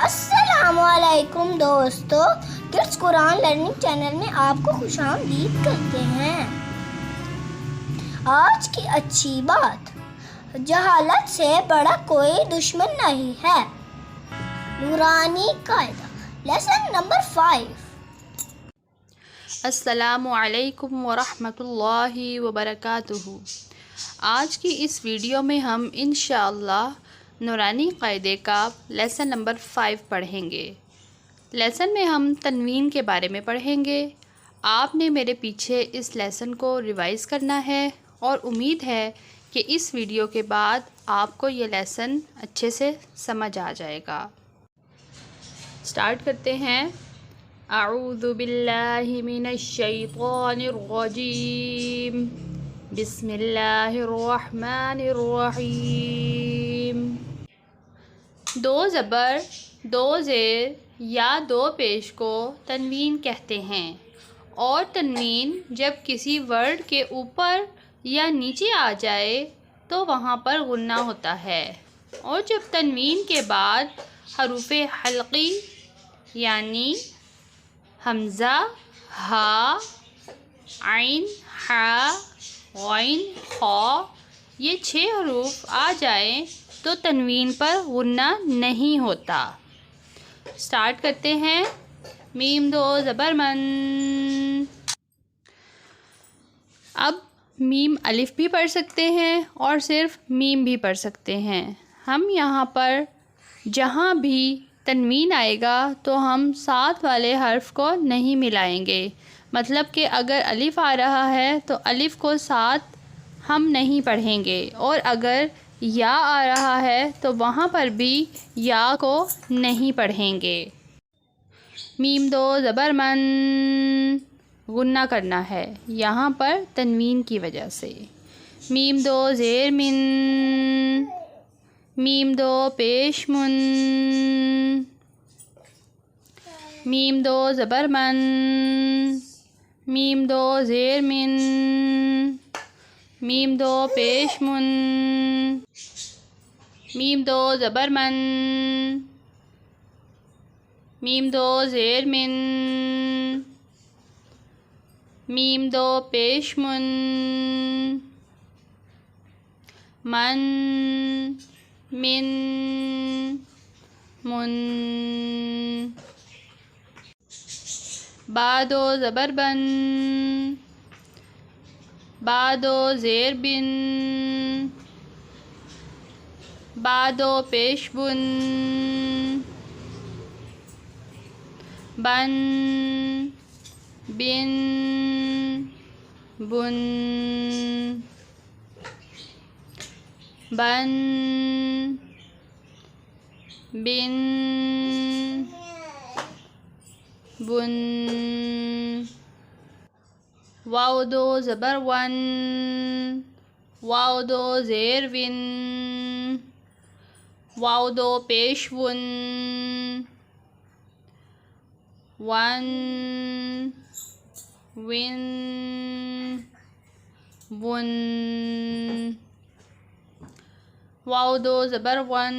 السلام علیکم دوستو، کڈس قرآن لرننگ چینل میں آپ کو خوش آمدید کہتے ہیں۔ آج کی اچھی بات، جہالت سے بڑا کوئی دشمن نہیں ہے۔ نورانی قاعدہ لیسن نمبر 5۔ السلام علیکم ورحمۃ اللہ وبرکاتہ۔ آج کی اس ویڈیو میں ہم انشاءاللہ نورانی قاعدے کا لیسن نمبر 5 پڑھیں گے۔ لیسن میں ہم تنوین کے بارے میں پڑھیں گے۔ آپ نے میرے پیچھے اس لیسن کو ریوائز کرنا ہے اور امید ہے کہ اس ویڈیو کے بعد آپ کو یہ لیسن اچھے سے سمجھ آ جائے گا۔ سٹارٹ کرتے ہیں۔ اعوذ باللہ من الشیطان الرجیم، بسم اللہ الرحمن الرحیم۔ دو زبر، دو زیر یا دو پیش کو تنوین کہتے ہیں، اور تنوین جب کسی ورڈ کے اوپر یا نیچے آ جائے تو وہاں پر غنہ ہوتا ہے، اور جب تنوین کے بعد حروف حلقی یعنی حمزہ، ہا، عین، حا، غین، خا یہ 6 حروف آ جائیں تو تنوین پر غنہ نہیں ہوتا۔ سٹارٹ کرتے ہیں۔ میم دو زبر من۔ اب میم الف بھی پڑھ سکتے ہیں اور صرف میم بھی پڑھ سکتے ہیں۔ ہم یہاں پر جہاں بھی تنوین آئے گا تو ہم ساتھ والے حرف کو نہیں ملائیں گے، مطلب کہ اگر الف آ رہا ہے تو الف کو ساتھ ہم نہیں پڑھیں گے، اور اگر یا آ رہا ہے تو وہاں پر بھی یا کو نہیں پڑھیں گے۔ میم دو زبر من، غنہ کرنا ہے یہاں پر تنوین کی وجہ سے۔ میم دو زیر من، میم دو پیش من، میم دو زبر من، میم دو زیر من، میم دو پیش من، میم دو زبر من، میم دو زیر من، میم دو پیش من، من، من، من۔ با دو زبر بن، با دو زیر بن، با دو پیش بن، بن، بن، بن، بن، بن، بن۔ واو دو زبر ون، واو دو زیر ون، واو دو پیش ون، ون، ون، ون۔ واو دو زبر ون،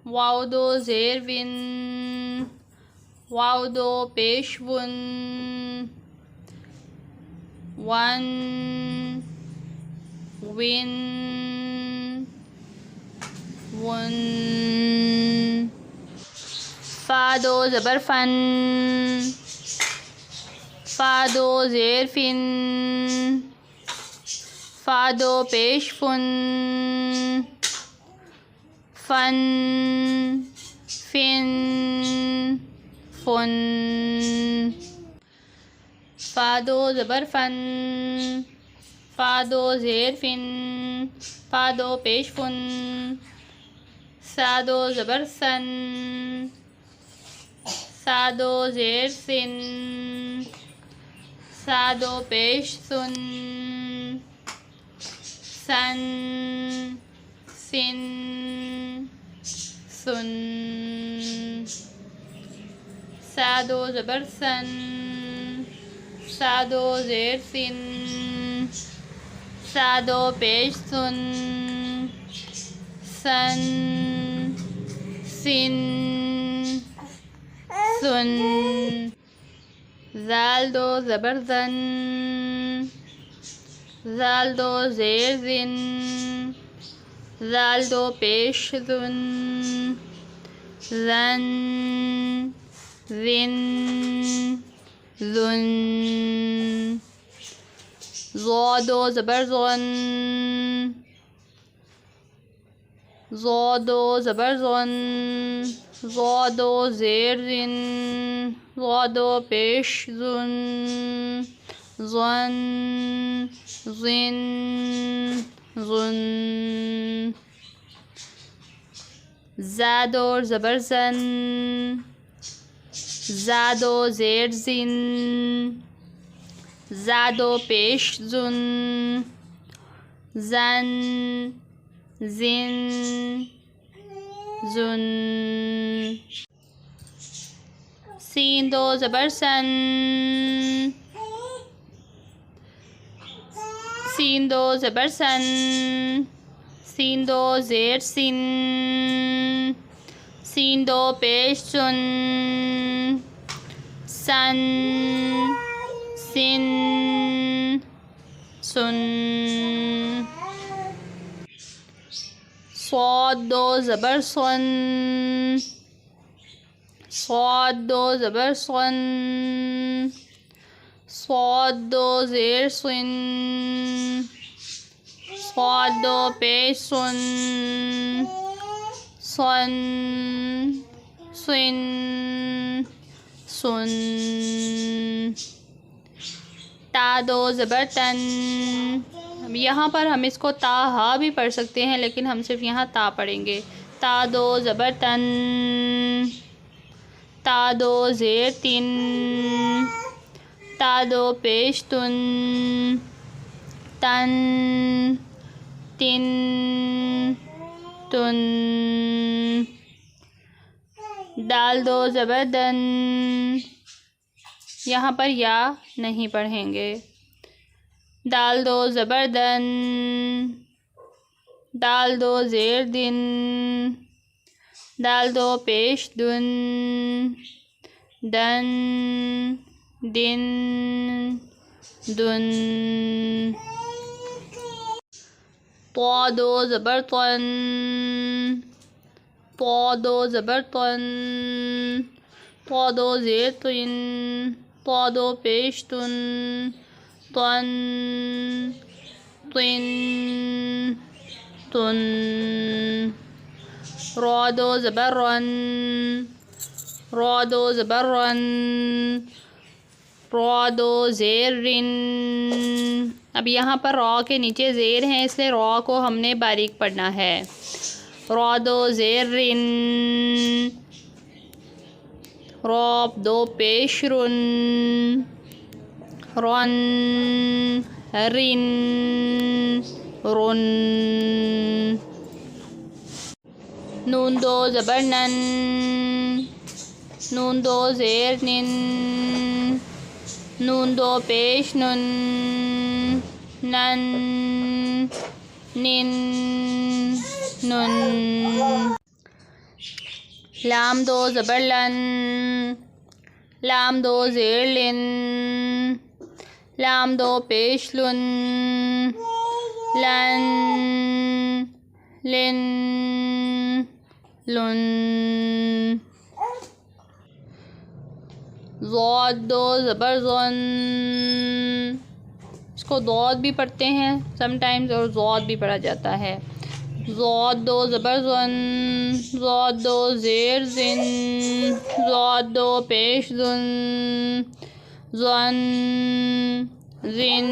واو دو زیر ون، واو دو پیش ون، ون، ون، ون۔ فا دو زبر فن، فا دو زیر فن، فا دو پیش فن، فن، فن، فن۔ فا دو زبر فن، فا دو زیر فن، فا دو پیش فن، سا دو زبر سن، سا دو زیر سن، سا دو پیش سن، سن، سن، سن۔ سا دو زبر سن، سا دو زیر سن، سا دو پیش سن، سن، sin sun, zal do zabar zan, zal do zer zin, zal do pesh zun, zan zin zun, zo do zabar zon, zo do zabar zon, zo do zer zin, zo do pesh zun, zon zin zun, زاد اور زبر زن، زاد و زیر زن، زاد و پیش زن، زن زن زن، سین دو زبر سن، سین دو زبر سن، سین دو زیر سن، سین دو پیش سن، سن سن سن، صاد دو زبر سن، صاد دو زبر سن، صاد دو زیر سن، صاد دو پیش سن، سن سن سن، تا دو زبر تن، یہاں پر ہم اس کو تا ہا بھی پڑھ سکتے ہیں لیکن ہم صرف یہاں تا پڑھیں گے. تا دو زبر تن، تا دو زیر تن، تا دو پیش تن، تن تن تن، دال دو زبر دن، یہاں پر یا نہیں پڑھیں گے. دال دو زبر دن، دال دو زیر دن، دال دو پیش دن، دن دن دن، طا دو زبر طن، طا دو زبر طن، طا دو زیر طن، طا دو پیش تن، طن طن تن، را دو زبر رن، را دو زبر رن، را دو زیر رن. اب یہاں پر را کے نیچے زیر ہیں اس لیے را کو ہم نے باریک پڑھنا ہے. را دو زیر رن، را دو پیش رن، رن رن رن. نون دو زبر نن، نون دو زیر نن، نون دو پیش نن، نن نن نن. لام دو زبر لن، لام دو زیر لن، لام دو پیش لن، لن لن لن. ضاد دو زبر زن، اس کو ضاد بھی پڑھتے ہیں سم ٹائمز اور ضاد بھی پڑھا جاتا ہے. ضاد دو زبر زن، ضاد دو زیر زن، ضاد دو پیش زن، زن زن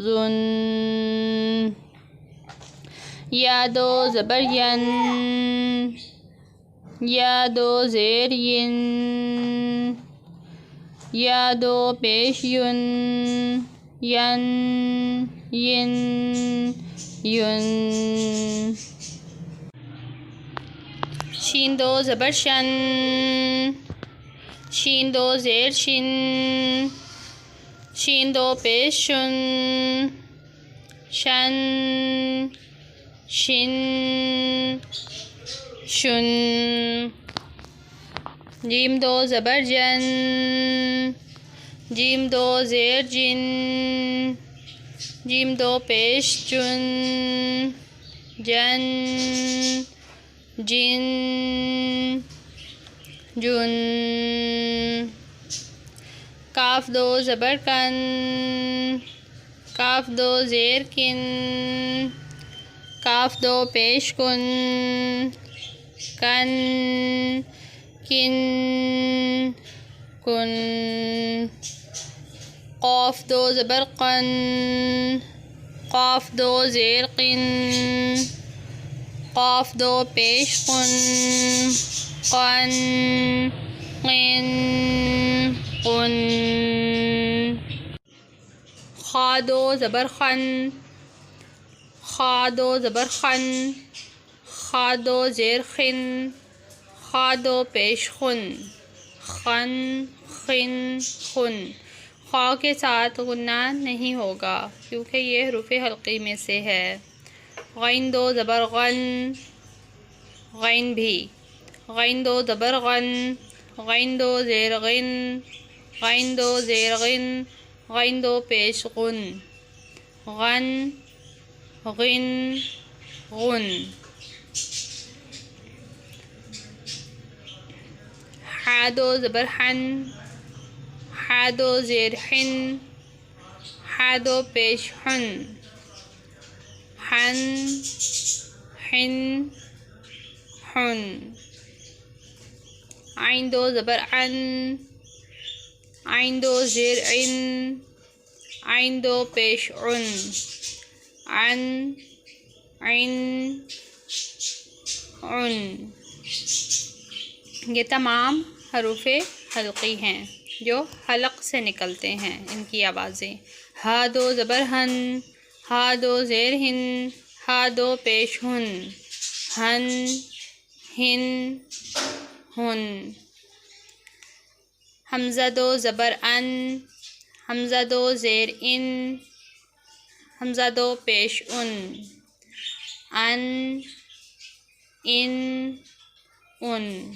زن. یا دو زبر ین، یا دو زیر ین، یا دو پیش یون، ین ین یون. شین دو زبر شن، شین دو زیر شن، شین دو پیش شن، شن شن شن. جیم دو زبر جن. جیم دو زیر جن. جیم دو پیش چن. جن. جن. جن. کاف دو زبر کن. کاف دو زیر کن. کاف دو پیش کن. کن. کن. کن. قاف دو زبر قن. قاف دو زیر قن. قاف دو پیش قن. قن. قن. قن. خا دو زبر خن. خا دو زبر خن. خا دو زیر خن. خا دو پیش خن. خن. خن. خن. خا کے ساتھ غنہ نہیں ہوگا کیونکہ یہ حروف حلقی میں سے ہے. غین دو زبر غن. غین بھی. غین دو زبر غن. غین دو زیر غن. غین دو زیر غن. غین دو پیش غن. غن. غن. غن. حا دو زبر حن. حا دو زیر حن. حا دو پیش حن. حن. حن. حن. عین دو زبر عن. عین دو زیر عن. عین دو پیش عن. عن. عن. عن. یہ تمام حروف حلقی ہیں جو حلق سے نکلتے ہیں ان کی آوازیں. ہا دو زبر ہن. ہا دو زیر ہن. ہا دو پیش ہن. ہن. ہن. ہن. حمزہ دو زبر ان. حمزہ دو زیر ان. حمزہ دو پیش ان. ان. ان. ان.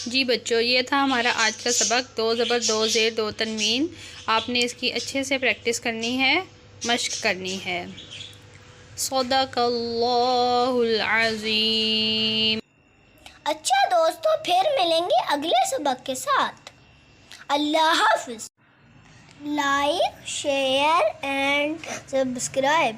جی بچوں، یہ تھا ہمارا آج کا سبق. دو زبر دو زیر دو تنوین. آپ نے اس کی اچھے سے پریکٹس کرنی ہے، مشق کرنی ہے. صدق اللہ العظیم. اچھا دوستو، پھر ملیں گے اگلے سبق کے ساتھ. اللہ حافظ. Like, share and subscribe.